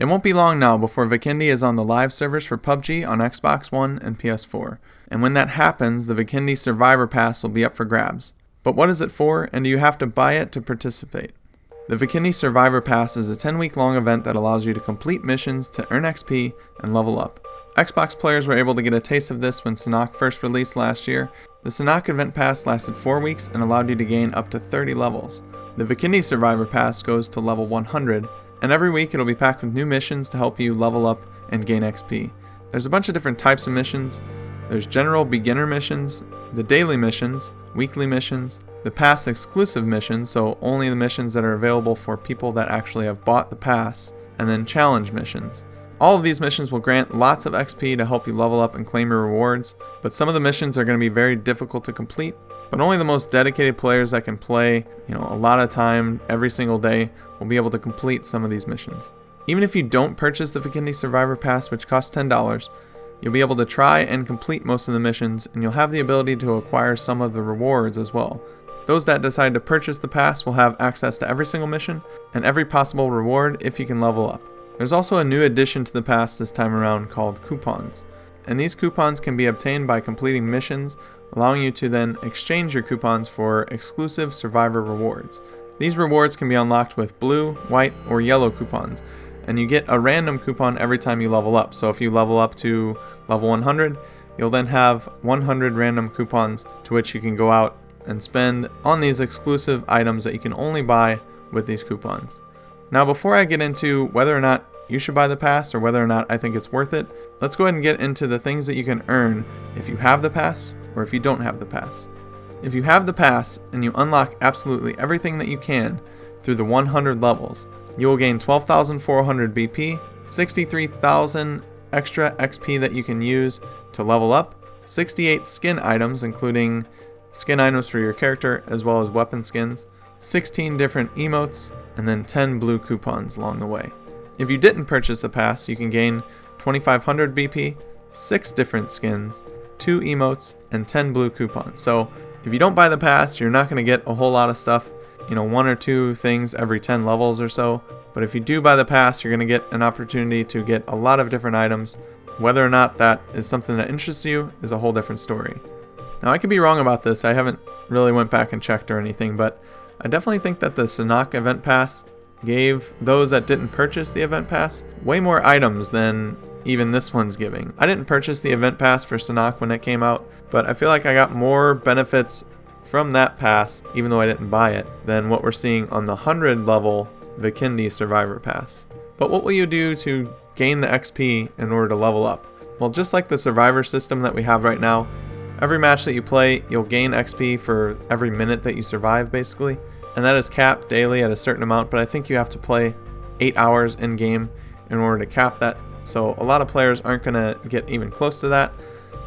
It won't be long now before Vikendi is on the live servers for PUBG on Xbox One and PS4. And when that happens, the Vikendi Survivor Pass will be up for grabs. But what is it for, and do you have to buy it to participate? The Vikendi Survivor Pass is a 10-week long event that allows you to complete missions to earn XP and level up. Xbox players were able to get a taste of this when Sanhok first released last year. The Sanhok event pass lasted 4 weeks and allowed you to gain up to 30 levels. The Vikendi Survivor Pass goes to level 100, and every week it'll be packed with new missions to help you level up and gain XP. There's a bunch of different types of missions. There's general beginner missions, the daily missions, weekly missions, the pass exclusive missions, so only the missions that are available for people that actually have bought the pass, and then challenge missions. All of these missions will grant lots of XP to help you level up and claim your rewards, but some of the missions are going to be very difficult to complete, but only the most dedicated players that can play, a lot of time every single day will be able to complete some of these missions. Even if you don't purchase the Vikendi Survivor Pass, which costs $10, you'll be able to try and complete most of the missions, and you'll have the ability to acquire some of the rewards as well. Those that decide to purchase the pass will have access to every single mission and every possible reward if you can level up. There's also a new addition to the pass this time around called coupons, and these coupons can be obtained by completing missions, allowing you to then exchange your coupons for exclusive survivor rewards. These rewards can be unlocked with blue, white, or yellow coupons, and you get a random coupon every time you level up. So if you level up to level 100, you'll then have 100 random coupons to which you can go out and spend on these exclusive items that you can only buy with these coupons. Now, before I get into whether or not you should buy the pass or whether or not I think it's worth it, let's go ahead and get into the things that you can earn if you have the pass or if you don't have the pass. If you have the pass and you unlock absolutely everything that you can through the 100 levels, you will gain 12,400 BP, 63,000 extra XP that you can use to level up, 68 skin items including skin items for your character as well as weapon skins, 16 different emotes, and then 10 blue coupons along the way. If you didn't purchase the pass, you can gain 2,500 BP, 6 different skins, 2 emotes, and 10 blue coupons. So if you don't buy the pass, you're not going to get a whole lot of stuff, 1 or 2 things every 10 levels or so. But if you do buy the pass, you're going to get an opportunity to get a lot of different items. Whether or not that is something that interests you is a whole different story. Now, I could be wrong about this. I haven't really went back and checked or anything, but I definitely think that the Sanhok event pass gave those that didn't purchase the event pass way more items than even this one's giving. I didn't purchase the event pass for Sanhok when it came out, but I feel like I got more benefits from that pass, even though I didn't buy it, than what we're seeing on the 100 level Vikendi Survivor Pass. But what will you do to gain the XP in order to level up? Well, just like the Survivor system that we have right now, every match that you play, you'll gain XP for every minute that you survive, basically. And that is capped daily at a certain amount, but I think you have to play 8 hours in-game in order to cap that. So a lot of players aren't going to get even close to that.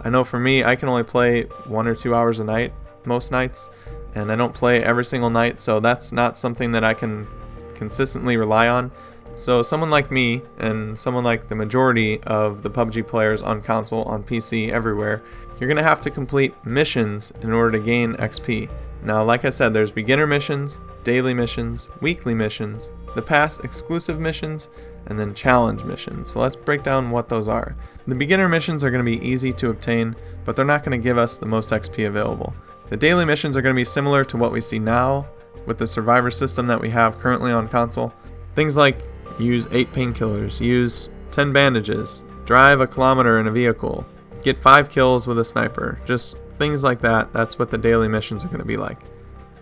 I know for me, I can only play 1 or 2 hours a night, most nights. And I don't play every single night, so that's not something that I can consistently rely on. So someone like me, and someone like the majority of the PUBG players on console, on PC, everywhere, you're going to have to complete missions in order to gain XP. Now, like I said, there's beginner missions, daily missions, weekly missions, the pass exclusive missions, and then challenge missions. So let's break down what those are. The beginner missions are going to be easy to obtain, but they're not going to give us the most XP available. The daily missions are going to be similar to what we see now with the Survivor system that we have currently on console. Things like use 8 painkillers, use 10 bandages, drive a kilometer in a vehicle, get 5 kills with a sniper, just things like that. That's what the daily missions are going to be like.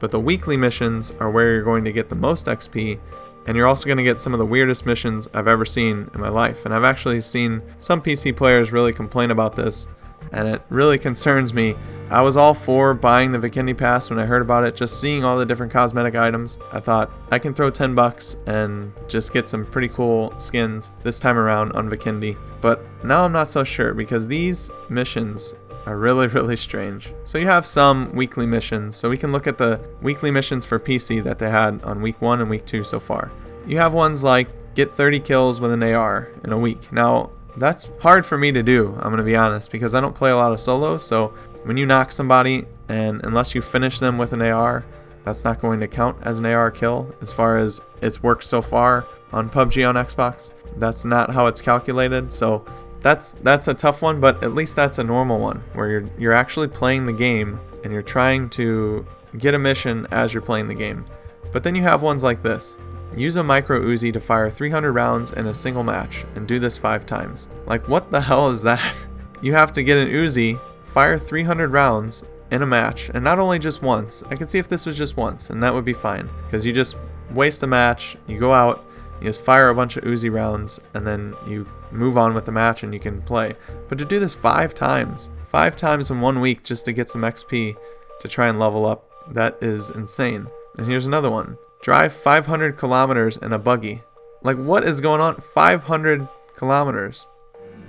But the weekly missions are where you're going to get the most XP, and you're also going to get some of the weirdest missions I've ever seen in my life. And I've actually seen some PC players really complain about this, and it really concerns me. I was all for buying the Vikendi Pass when I heard about it, just seeing all the different cosmetic items. I thought I can throw $10 and just get some pretty cool skins this time around on Vikendi. But now I'm not so sure, because these missions are really strange. So you have some weekly missions. So we can look at the weekly missions for PC that they had on week 1 and week 2 so far. You have ones like get 30 kills with an AR in a week. Now, that's hard for me to do, I'm going to be honest, because I don't play a lot of solo. So when you knock somebody, and unless you finish them with an AR, that's not going to count as an AR kill as far as it's worked so far on PUBG on Xbox. That's not how it's calculated, so that's a tough one, but at least that's a normal one where you're actually playing the game and you're trying to get a mission as you're playing the game. But then you have ones like this. Use a micro Uzi to fire 300 rounds in a single match and do this 5 times. Like, what the hell is that? You have to get an Uzi, fire 300 rounds in a match, and not only just once. I could see if this was just once, and that would be fine, because you just waste a match, you go out, you just fire a bunch of Uzi rounds, and then you move on with the match and you can play. But to do this 5 times in 1 week just to get some XP to try and level up, that is insane. And here's another one. Drive 500 kilometers in a buggy. Like, what is going on? 500 kilometers.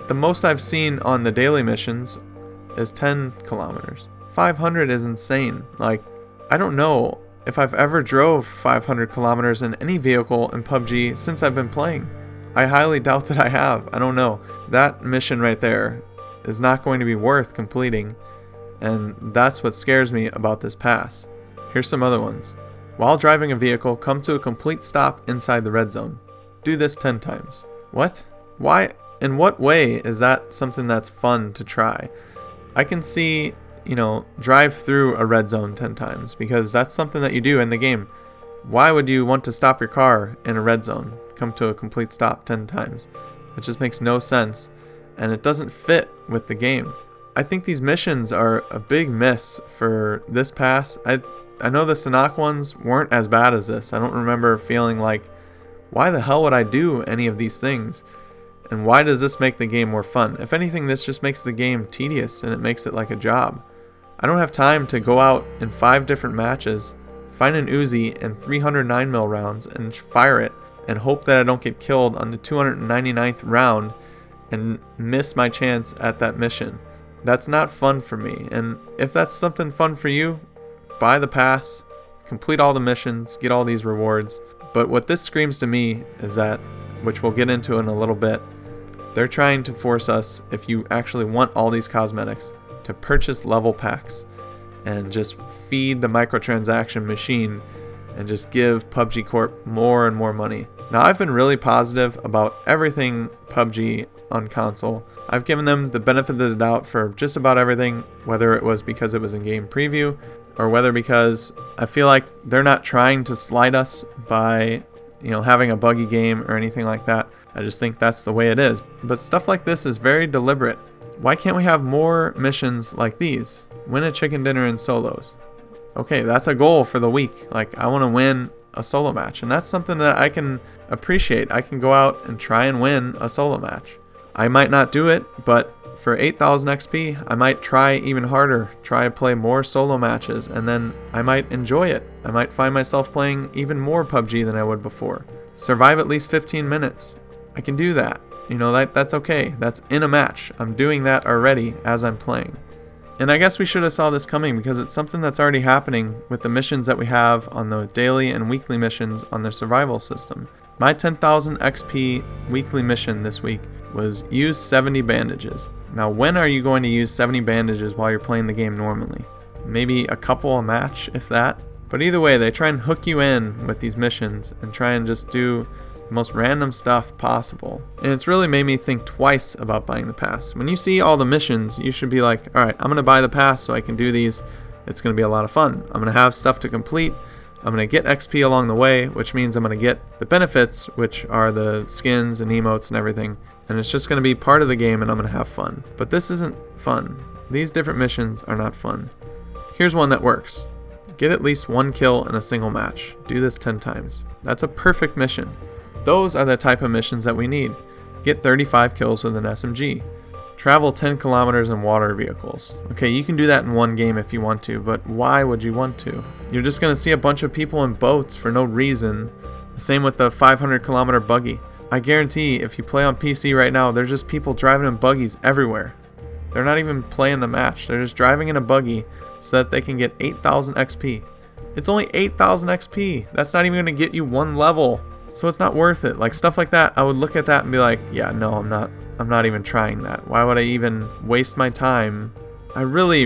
The most I've seen on the daily missions is 10 kilometers. 500 is insane. Like, I don't know if I've ever drove 500 kilometers in any vehicle in PUBG since I've been playing. I highly doubt that I have. I don't know. That mission right there is not going to be worth completing, and that's what scares me about this pass. Here's some other ones. While driving a vehicle, come to a complete stop inside the red zone. Do this 10 times. What? Why? In what way is that something that's fun to try? I can see, drive through a red zone 10 times because that's something that you do in the game. Why would you want to stop your car in a red zone? Come to a complete stop 10 times. It just makes no sense, and it doesn't fit with the game. I think these missions are a big miss for this pass. I know the Sanhok ones weren't as bad as this. I don't remember feeling like, why the hell would I do any of these things? And why does this make the game more fun? If anything, this just makes the game tedious and it makes it like a job. I don't have time to go out in 5 different matches, find an Uzi and 309mm rounds and fire it and hope that I don't get killed on the 299th round and miss my chance at that mission. That's not fun for me. And if that's something fun for you, buy the pass, complete all the missions, get all these rewards. But what this screams to me is that, which we'll get into in a little bit, they're trying to force us, if you actually want all these cosmetics, to purchase level packs and just feed the microtransaction machine and just give PUBG Corp more and more money. Now, I've been really positive about everything PUBG on console. I've given them the benefit of the doubt for just about everything, whether it was because it was in game preview or whether because I feel like they're not trying to slight us by, having a buggy game or anything like that. I just think that's the way it is. But stuff like this is very deliberate. Why can't we have more missions like these? Win a chicken dinner in solos. Okay, that's a goal for the week. Like, I want to win a solo match, and that's something that I can appreciate. I can go out and try and win a solo match. I might not do it, but for 8,000 XP, I might try even harder, try to play more solo matches, and then I might enjoy it. I might find myself playing even more PUBG than I would before. Survive at least 15 minutes. I can do that. That's okay. That's in a match. I'm doing that already as I'm playing. And I guess we should have saw this coming because it's something that's already happening with the missions that we have on the daily and weekly missions on the survival system. My 10,000 XP weekly mission this week was use 70 bandages. Now, when are you going to use 70 bandages while you're playing the game normally? Maybe a couple a match, if that. But either way, they try and hook you in with these missions and try and just do the most random stuff possible. And it's really made me think twice about buying the pass. When you see all the missions, you should be like, alright, I'm going to buy the pass so I can do these. It's going to be a lot of fun. I'm going to have stuff to complete. I'm going to get XP along the way, which means I'm going to get the benefits, which are the skins and emotes and everything. And it's just going to be part of the game and I'm going to have fun. But this isn't fun. These different missions are not fun. Here's one that works. Get at least 1 kill in a single match. Do this 10 times. That's a perfect mission. Those are the type of missions that we need. Get 35 kills with an SMG. Travel 10 kilometers in water vehicles. Okay, you can do that in one game if you want to, but why would you want to? You're just going to see a bunch of people in boats for no reason. The same with the 500 kilometer buggy. I guarantee if you play on PC right now, there's just people driving in buggies everywhere. They're not even playing the match. They're just driving in a buggy so that they can get 8,000 XP. It's only 8,000 XP. That's not even going to get you 1 level. So it's not worth it. Like, stuff like that, I would look at that and be like, yeah, no, I'm not even trying that. Why would I even waste my time? I really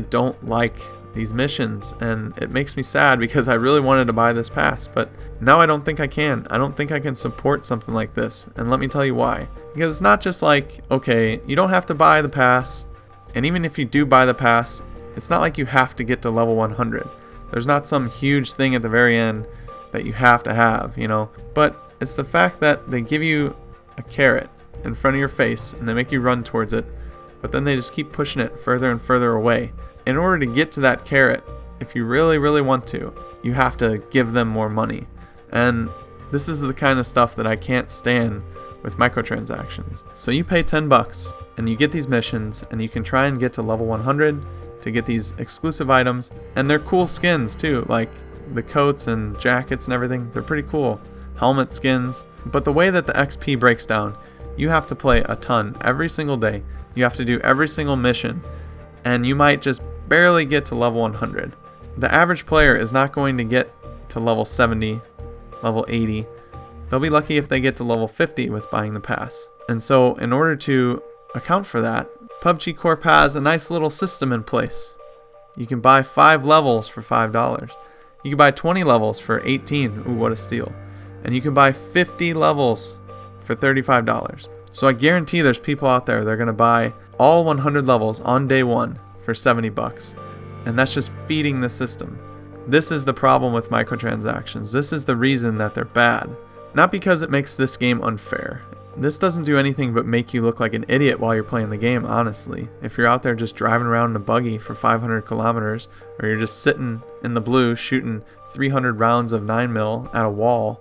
don't like these missions, and it makes me sad because I really wanted to buy this pass, but now I don't think I can. I don't think I can support something like this, and let me tell you why. Because it's not just like, okay, you don't have to buy the pass, and even if you do buy the pass, it's not like you have to get to level 100. There's not some huge thing at the very end that you have to have, you know, but it's the fact that they give you a carrot in front of your face and they make you run towards it, but then they just keep pushing it further and further away. In order to get to that carrot, if you really, really want to, you have to give them more money. And this is the kind of stuff that I can't stand with microtransactions. So you pay $10 and you get these missions and you can try and get to level 100 to get these exclusive items. And they're cool skins too, like the coats and jackets and everything. They're pretty cool. Helmet skins. But the way that the XP breaks down, you have to play a ton every single day. You have to do every single mission. And you might just barely get to level 100. The average player is not going to get to level 70, level 80. They'll be lucky if they get to level 50 with buying the pass. And so in order to account for that, PUBG Corp has a nice little system in place. You can buy 5 levels for $5. You can buy 20 levels for $18. Ooh, what a steal. And you can buy 50 levels for $35. So I guarantee there's people out there that are going to buy all 100 levels on day one for $70. And that's just feeding the system. This is the problem with microtransactions. This is the reason that they're bad. Not because it makes this game unfair. This doesn't do anything but make you look like an idiot while you're playing the game, honestly. If you're out there just driving around in a buggy for 500 kilometers, or you're just sitting in the blue shooting 300 rounds of 9mm at a wall,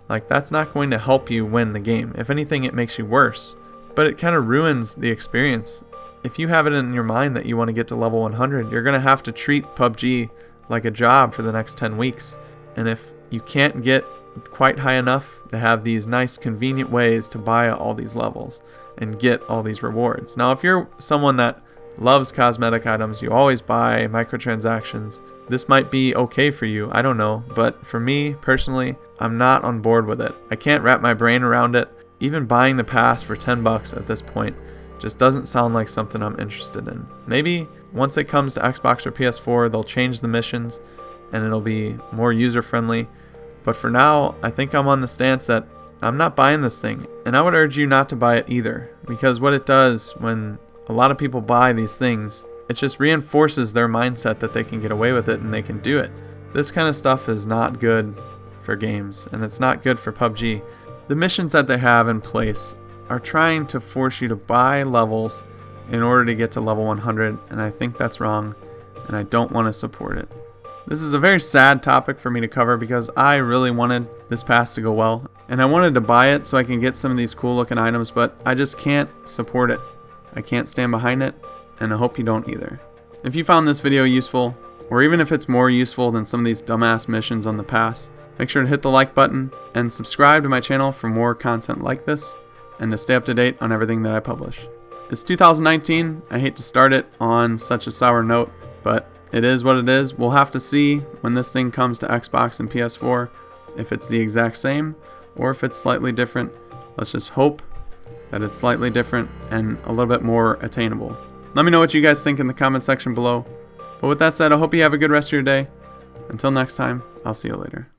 like, that's not going to help you win the game. If anything, it makes you worse. But it kind of ruins the experience. If you have it in your mind that you want to get to level 100, you're going to have to treat PUBG like a job for the next 10 weeks. And if you can't get quite high enough to have these nice convenient ways to buy all these levels and get all these rewards. Now, if you're someone that loves cosmetic items, you always buy microtransactions, this might be okay for you, I don't know. But for me, personally, I'm not on board with it. I can't wrap my brain around it. Even buying the pass for $10 at this point just doesn't sound like something I'm interested in. Maybe once it comes to Xbox or PS4, they'll change the missions and it'll be more user-friendly. But for now, I think I'm on the stance that I'm not buying this thing. And I would urge you not to buy it either. Because what it does when a lot of people buy these things, it just reinforces their mindset that they can get away with it and they can do it. This kind of stuff is not good for games, and it's not good for PUBG. The missions that they have in place are trying to force you to buy levels in order to get to level 100, and I think that's wrong, and I don't want to support it. This is a very sad topic for me to cover because I really wanted this pass to go well, and I wanted to buy it so I can get some of these cool looking items, but I just can't support it. I can't stand behind it, and I hope you don't either. If you found this video useful, or even if it's more useful than some of these dumbass missions on the pass, make sure to hit the like button and subscribe to my channel for more content like this and to stay up to date on everything that I publish. It's 2019. I hate to start it on such a sour note, but it is what it is. We'll have to see when this thing comes to Xbox and PS4 if it's the exact same or if it's slightly different. Let's just hope that it's slightly different and a little bit more attainable. Let me know what you guys think in the comment section below. But with that said, I hope you have a good rest of your day. Until next time, I'll see you later.